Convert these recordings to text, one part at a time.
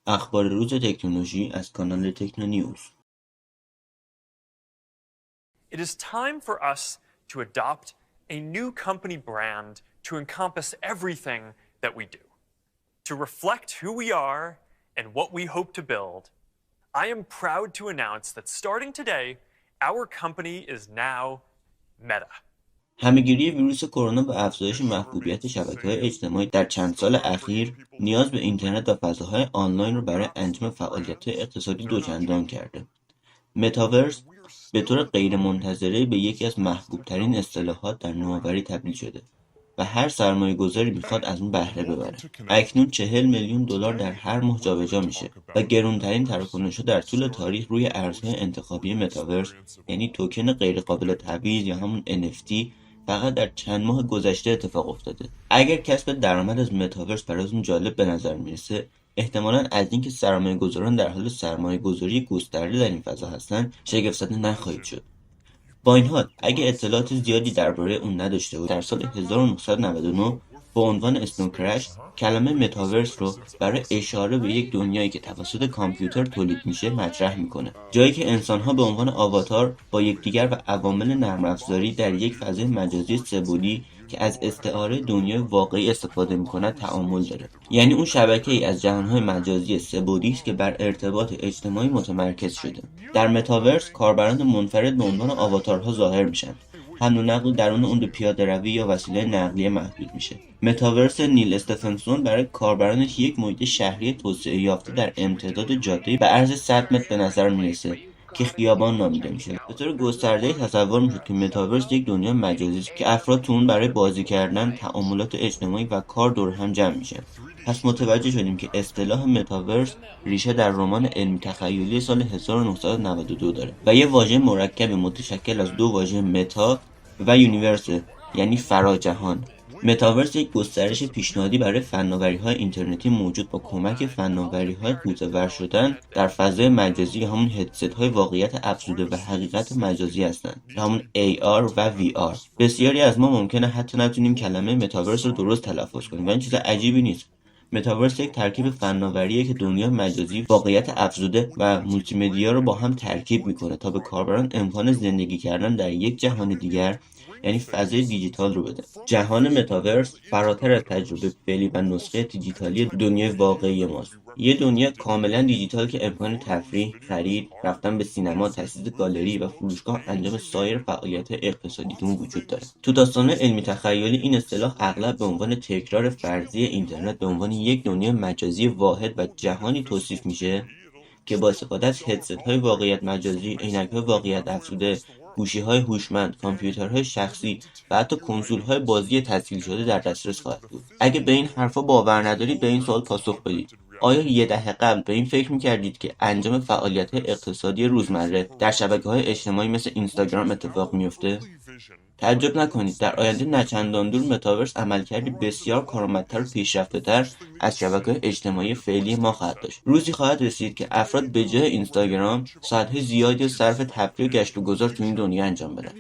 اخبار روز تکنولوژی از کانال تکنونیوز. It is time for us to adopt a new company brand to encompass everything that we do. To reflect who we are and what we hope to build, I am proud to announce that starting today, our company is now Meta. همه‌گیری ویروس کرونا و افزایش محبوبیت شبکه‌های اجتماعی در چند سال اخیر نیاز به اینترنت و فضاهای آنلاین را برای انجام فعالیت‌های اقتصادی دوچندان کرده. متاورس به طور غیرمنتظره به یکی از محبوب‌ترین اصطلاحات در نوآوری تبدیل شده و هر سرمایه‌گذاری میخواد از اون بهره ببره. اکنون 40 میلیون دلار در هر ماه جابجا میشه و گرانترین تراکنش‌ها در طول تاریخ روی ارزهای انتخابی متاورس، یعنی توکن غیرقابل تعویض یا همون NFT، فقط در چند ماه گذشته اتفاق افتاده. اگر کسب درآمد از متاورس براتون جالب به نظر میرسه، احتمالاً از اینکه سرمایه‌گذاران در حال سرمایه‌گذاری گسترده در این فضا هستند شگفت زده نخواهید شد. با این حال اگه اطلاعات زیادی درباره اون نداشته بود، در سال 1999 با عنوان اسنوکرش کلمه متاورس رو برای اشاره به یک دنیایی که توسط کامپیوتر تولید میشه مطرح میکنه، جایی که انسان‌ها به عنوان آواتار با یکدیگر و عوامل نرم افزاری در یک فضای مجازی سه‌بعدی که از استعاره دنیای واقعی استفاده میکنه تعامل داره. یعنی اون شبکه‌ای از جهان‌های مجازی سه‌بعدی است که بر ارتباط اجتماعی متمرکز شده. در متاورس کاربران منفرد به عنوان آواتارها ظاهر میشن. حمل و نقل درون اون به پیاده‌روی یا وسیله نقلیه محدود میشه. متاورس نیل استفنسون برای کاربرانش یک محیط شهری توسعه یافته در امتداد جاده به عرض 100 متر به نظر میرسه که خیابان نامیده میشه. به طور گسترده تصور میشد که متاورس یک دنیا مجازی است که افراد تو اون برای بازی کردن، تعاملات اجتماعی و کار دور هم جمع میشن. پس متوجه شدیم که اصطلاح متاورس ریشه در رمان علمی تخیلی سال 1992 داره و یه واژه مرکب متشکل از دو واژه متا و یونیورس، یعنی فراجهان. متاورس یک گسترش پیشنهادی برای فناوری‌های اینترنتی موجود با کمک فناوری‌های غوطه‌ور شدن در فضای مجازی یا همون هدست‌های واقعیت افزوده و حقیقت مجازی هستند، همون AR و VR. بسیاری از ما ممکنه حتی نتونیم کلمه متاورس رو درست تلفظ کنیم و این چیز عجیبی نیست. متاورس یک ترکیب فناوریه که دنیای مجازی، واقعیت افزوده و مولتی مدیا رو با هم ترکیب میکنه تا به کاربران امکان زندگی کردن در یک جهان دیگر، یعنی فضای دیجیتال رو بده. جهان متاورس فراتر از تجربه فعلی و نسخه دیجیتالی دنیای واقعی ماست. یه دنیا کاملا دیجیتال که امکان تفریح، خرید، رفتن به سینما، تأسیس گالری و فروشگاه، انجام سایر فعالیت اقتصادی تو وجود داره. تو داستان علمی تخیلی این اصطلاح اغلب به عنوان تکرار فرضی اینترنت به عنوان یک دنیای مجازی واحد و جهانی توصیف میشه که با استفاده از هدست‌های واقعیت مجازی، عینک‌های واقعیت افزوده، گوشی‌های هوشمند، کامپیوترهای شخصی و حتی کنسول‌های بازی تسهیل شده در دسترس خواهد بود. اگه به این حرفا باور ندارید به این سوال پاسخ بدید: آیا یه دهه قبل به این فکر می‌کردید که انجام فعالیت‌های اقتصادی روزمره در شبکه‌های اجتماعی مثل اینستاگرام اتفاق میفته؟ تعجب نکنید در آینده نچندان دور متاورس عملکردی بسیار کارآمدتر و پیشرفته‌تر از شبکه‌های اجتماعی فعلی ما خواهد داشت. روزی خواهد رسید که افراد به جای اینستاگرام ساعت‌های زیادی صرف تفریح و گشت و گذار تو این دنیا انجام بدن.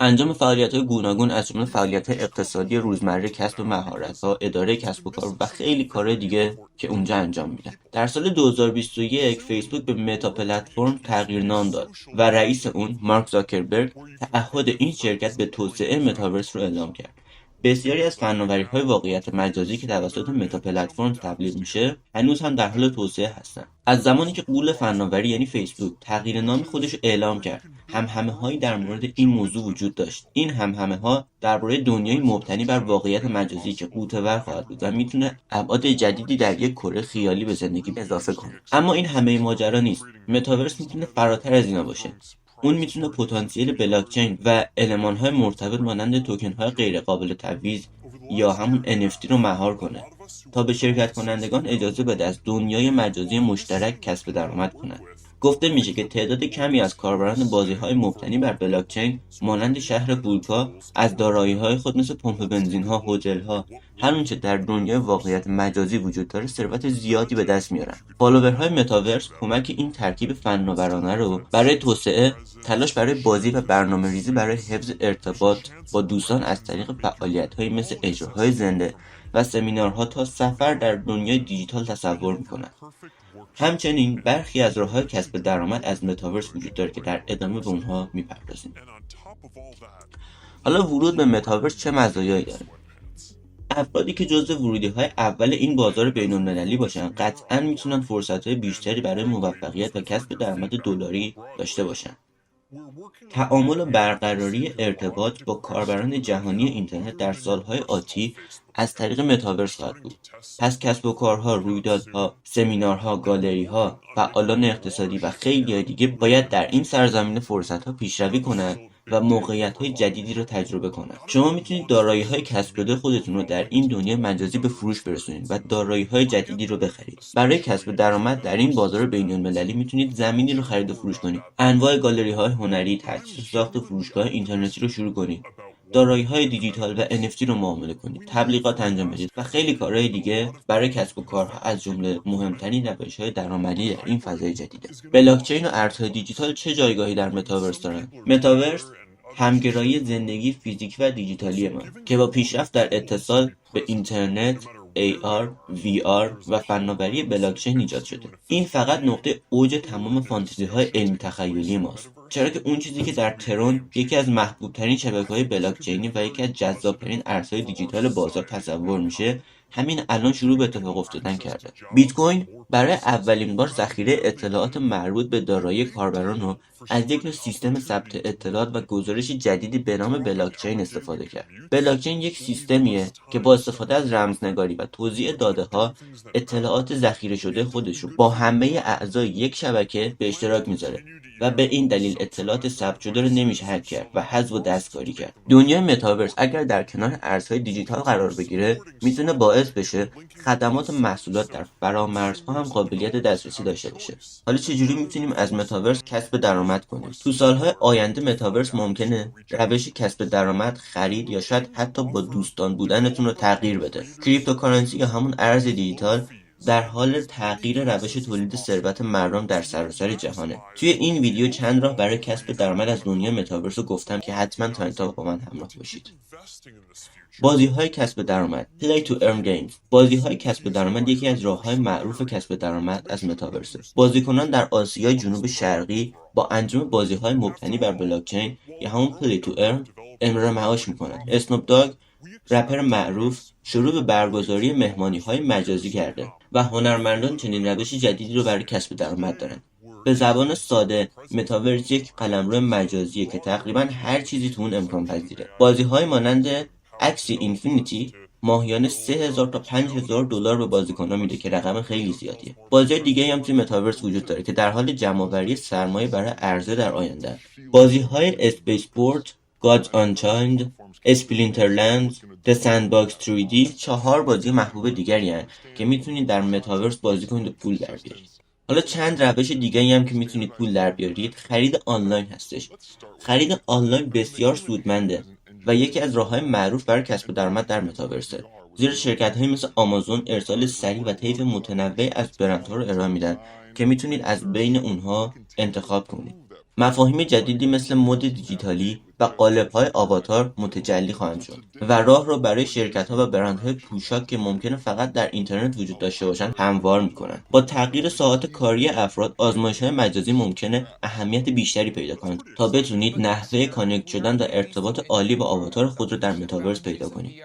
انجام فعالیت‌های گوناگون از جمله فعالیت‌های اقتصادی روزمره، کسب مهارت‌ها، اداره کسب و کار و خیلی کارهای دیگه که اونجا انجام میدن. در سال 2021 فیسبوک به متا پلتفرم تغییر نام داد و رئیس اون مارک زاکربرگ تعهد این شرکت به توسعه متاورس رو اعلام کرد. بسیاری از فناوری‌های واقعیت مجازی که توسط متا پلتفرم تبلیغ میشه هنوز هم در حال توسعه هستن. از زمانی که غول فناوری یعنی فیسبوک تغییر نام خودش رو اعلام کرد، همهمه‌هایی در مورد این موضوع وجود داشت. این همهمه‌ها درباره دنیای مبتنی بر واقعیت مجازی که غوطه‌ور خواهد بود و میتونه ابعاد جدیدی در یک کره خیالی به زندگی اضافه کنه. اما این همه ماجرا نیست. متاورس میتونه فراتر از اینا باشه. اون میتونه پتانسیل بلاکچین و المان‌های مرتبط مانند توکن‌های غیر قابل تعویض یا همون NFT رو مهار کنه تا به شرکت کنندگان اجازه بده از دنیای مجازی مشترک کسب درآمد کنند. گفته میشه که تعداد کمی از کاربران بازی‌های مبتنی بر بلاکچین مانند شهر بولکا از دارایی‌های خود مثل پمپ بنزین‌ها، هتل‌ها، هر اونچه در دنیای واقعیت مجازی وجود داره ثروت زیادی به دست میارن. فالوورهای متاورس کمک این ترکیب فناورانه رو برای توسعه، تلاش برای بازی و برنامه‌ریزی برای حفظ ارتباط با دوستان از طریق فعالیت‌هایی مثل اجراهای زنده و سمینارها تا سفر در دنیای دیجیتال تصور میکنند. همچنین برخی از راه‌های کسب درآمد از متاورس وجود داره که در ادامه به اونها میپردازیم. حالا ورود به متاورس چه مزایایی داره؟ افرادی که جزو ورودی‌های اول این بازار بین‌المللی باشن قطعاً میتونن فرصت‌های بیشتری برای موفقیت و کسب درآمد دلاری داشته باشن. تعامل و برقراری ارتباط با کاربران جهانی اینترنت در سالهای آتی از طریق متاورس خواهد بود. پس کسب و کارها، رویدادها، سمینارها، گالریها، فعالان اقتصادی و خیلی دیگه باید در این سرزمین فرصت‌ها پیشروی کنند و موقعیت‌های جدیدی رو تجربه کنند. شما میتونید دارایی‌های کسب شده خودتون رو در این دنیای مجازی به فروش برسونید و دارایی‌های جدیدی رو بخرید. برای کسب درآمد در این بازار بین‌المللی میتونید زمینی رو خرید و فروش کنید. انواع گالری‌های هنری، تأسیس ساخت فروشگاه اینترنتی رو شروع کنید. دارایی‌های دیجیتال و NFT رو معامله کنید، تبلیغات انجام بدید و خیلی کارهای دیگه برای کسب و کارها از جمله مهمترین روش‌های درآمدی در این فضای جدیده. بلاکچین و ارزهای دیجیتال چه جایگاهی در متاورس دارند؟ متاورس همگرایی زندگی فیزیکی و دیجیتالی ما که با پیشرفت در اتصال به اینترنت، AR، VR و فناوری بلاکچین ایجاد شده. این فقط نقطه اوج تمام فانتزی‌های علمی تخیلی ماست. چرا که اون چیزی که در ترون یکی از محبوب‌ترین شبکه‌های بلاکچینی و یکی از جذاب‌ترین ارزهای دیجیتال بازار تصور میشه، همین الان شروع به اتفاق افتادن کرده. بیت کوین برای اولین بار ذخیره اطلاعات مربوط به دارایی کاربران رو از یک نوع سیستم ثبت اطلاعات و گزارش جدیدی به نام بلاکچین استفاده کرد. بلاکچین یک سیستمیه که با استفاده از رمزنگاری و توزیع داده‌ها اطلاعات ذخیره شده خودش رو با همه اعضای یک شبکه به اشتراک میذاره و به این دلیل اطلاعات ثبت شده رو نمیشه هک کرد و حذف و دستکاری کرد. دنیای متاورس اگر در کنار ارزهای دیجیتال قرار بگیره میتونه باعث بشه خدمات و محصولات در فرامرزها هم قابلیت دسترسی داشته باشه. حالا چجوری میتونیم از متاورس کسب درآمد کنیم؟ تو سالهای آینده متاورس ممکنه روش کسب درآمد، خرید یا شاید حتی با دوستان بودنتون رو تغییر بده. کریپتوکارنسی یا همون ارز دیجیتال در حال تغییر روش تولید ثروت مردم در سراسر جهانه. توی این ویدیو چند راه برای کسب درآمد از دنیای متاورس رو گفتم که حتما تا انتها با من همراه باشید. بازی‌های کسب درآمد Play to earn games. بازی‌های کسب درآمد یکی از راه‌های معروف کسب درآمد از متاورس. بازیکنان در آسیای جنوب شرقی با انجام بازی‌های مبتنی بر بلاکچین یا همون Play to earn امرار معاش می‌کنند. اسنوپ داگ رپر معروف شروع به برگزاری مهمانی‌های مجازی کرده و هنرمندان چنین روش جدیدی رو برای کسب درآمد دارن. به زبان ساده متاورس یک قلمرو مجازیه که تقریبا هر چیزی تو اون امکان پذیره. بازی‌های مانند اکسی اینفینیتی ماهیانه 3000 تا 5000 دلار به بازیکن‌ها میده که رقم خیلی زیادیه. بازی دیگه هم توی متاورس وجود داره که در حال جمع‌آوری سرمایه برای عرضه در آینده. بازی‌های اسپیس پورت، گادز آنچایند، اسپلینترلند، The Sandbox 3D 4 بازی محبوب دیگری هستند که میتونید در متاورس بازی کنید و پول در بیارید. حالا چند روش دیگه‌ای هم که میتونید پول در بیارید خرید آنلاین هستش. خرید آنلاین بسیار سودمنده و یکی از راه‌های معروف برای کسب درآمد در متاورسه. زیرا شرکت‌هایی مثل آمازون ارسال سریع و طیف متنوعی از برندها رو ارائه میدن که میتونید از بین اونها انتخاب کنید. مفاهیم جدیدی مثل مد دیجیتالی و قالب‌های آواتار متجلی خواهند شد و راه رو برای شرکت‌ها و برندهای پوشاک که ممکنه فقط در اینترنت وجود داشته باشند هموار می‌کنند. با تغییر ساعات کاری افراد، آزمایش‌های مجازی ممکنه اهمیت بیشتری پیدا کنند تا بتونید نحوه کانکت شدن و ارتباط عالی با آواتار خود رو در متاورس پیدا کنید.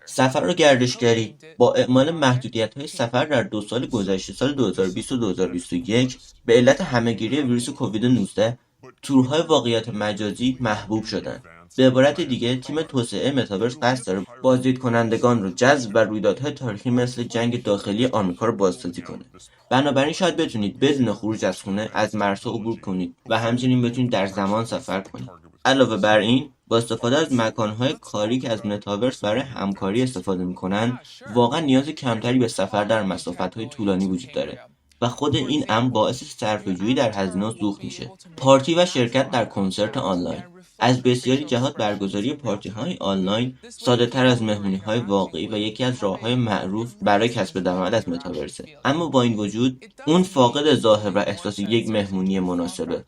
سفر و گردشگری با اعمال محدودیت‌های سفر در 2 سال گذشته سال 2020 و 2021 به علت همه‌گیری ویروس کووید 19 تورهای واقعیت مجازی محبوب شدند. به عبارت دیگه تیم توسعه متاورس قصد داره بازدیدکنندگان رو جذب و رویدادهای تاریخی مثل جنگ داخلی آمریکا رو بازسازی کنه. بنابراین شاید بتونید بدون خروج از خونه از مرزها عبور کنید و همچنین بتونید در زمان سفر کنید. علاوه بر این با استفاده از مکانهای کاری که از متاورس برای همکاری استفاده میکنن واقعا نیاز کمتری به سفر در مسافتهای طولانی وجود داره و خود این امر باعث صرفه‌جویی در هزینه و سوخت میشه. پارتی و شرکت در کنسرت آنلاین از بسیاری جهات برگزاری پارتی‌های آنلاین ساده‌تر از مهمونی‌های واقعی و یکی از راه‌های معروف برای کسب درآمد از متاورسه. اما با این وجود اون فاقد ظاهر و احساس یک مهمونی مناسبه.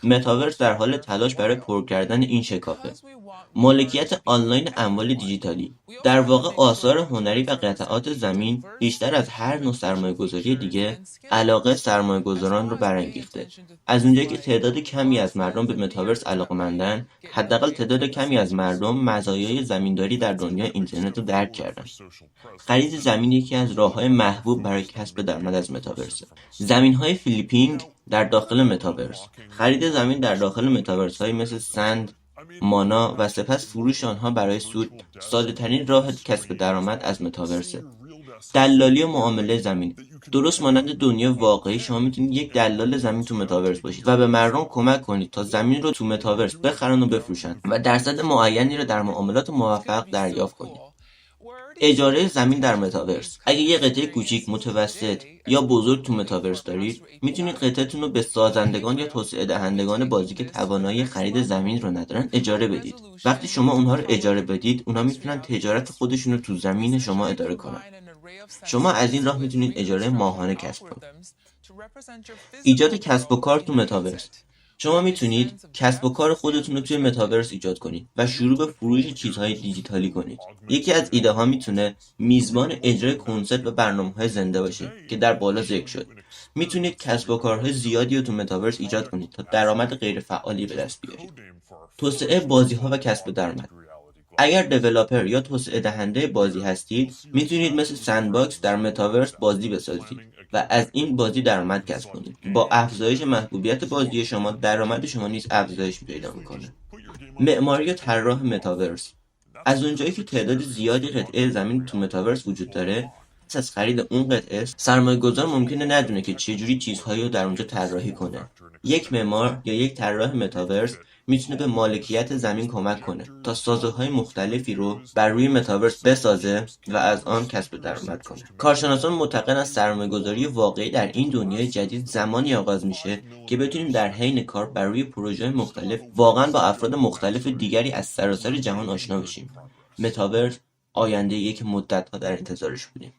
متاورس در حال تلاش برای پر کردن این شکافه. مالکیت آنلاین اموال دیجیتالی در واقع آثار هنری و قطعات زمین بیشتر از هر نوع سرمایه‌گذاری دیگه علاقه سرمایه‌گذاران رو برانگیخته. از اونجایی که تعداد کمی از مردم به متاورس علاقه‌مندن، حداقل تعداد کمی از مردم مزایای زمینداری در دنیای اینترنت رو درک کردن. خرید زمین یکی از راه‌های محبوب برای کسب درآمد از متاورس. زمین‌های فلیپینگ در داخل متاورس. خرید زمین در داخل متاورس‌های مثل سند، مانا و سپس فروش آنها برای سود ساده‌ترین راه کسب درآمد از متاورسه. دلالی و معامله زمین درست مانند دنیا واقعی شما میتونید یک دلال زمین تو متاورس باشید و به مردم کمک کنید تا زمین رو تو متاورس بخرن و بفروشن و درصد معینی رو در معاملات موفق دریافت کنید. اجاره زمین در متاورس. اگه یه قطعه کوچیک، متوسط یا بزرگ تو متاورس دارید، میتونید قطعتون رو به سازندگان یا توسعه دهندگان بازی که توانایی خرید زمین رو ندارن اجاره بدید. وقتی شما اونها رو اجاره بدید، اونها میتونن تجارت خودشون رو تو زمین شما اداره کنن. شما از این راه میتونید اجاره ماهانه کسب کنید. ایجاد کسب و کار تو متاورس. شما میتونید کسب و کار خودتون رو توی متاورس ایجاد کنید و شروع به فروش چیزهای دیجیتالی کنید. یکی از ایده ها میتونه میزبان اجرای کنسرت و برنامه‌های زنده باشه که در بالا ذکر شد. میتونید کسب و کارهای زیادی رو تو متاورس ایجاد کنید تا درآمد غیر فعالی به دست بیارید. توسعه بازی‌ها و کسب درآمد. اگر دیولپر یا توسعه دهنده بازی هستید، میتونید مثل سندباکس در متاورس بازی بسازید و از این بازی درآمد کسب کنید. با افزایش محبوبیت بازی شما، درآمد شما نیز افزایش پیدا میکنه. معماری و طراح متاورس. از اونجایی که تعداد زیادی قطعه زمین تو متاورس وجود داره، پس از خرید اون قطعه سرمایه‌گذار ممکنه ندونه که چجوری چیزهایی رو در اونجا طراحی کنه. یک معمار یا یک طراح متاورس میتونه به مالکیت زمین کمک کنه تا سازوهای مختلفی رو بر روی متاورس بسازه و از آن کسب درآمد کنه. کارشناسان معتقدن از سرمایه‌گذاری واقعی در این دنیای جدید زمانی آغاز میشه که بتونیم در حین کار بر روی پروژه‌های مختلف واقعا با افراد مختلف دیگری از سراسر جهان آشنا بشیم. متاورس آینده یک مدت‌ها در انتظارش بودیم.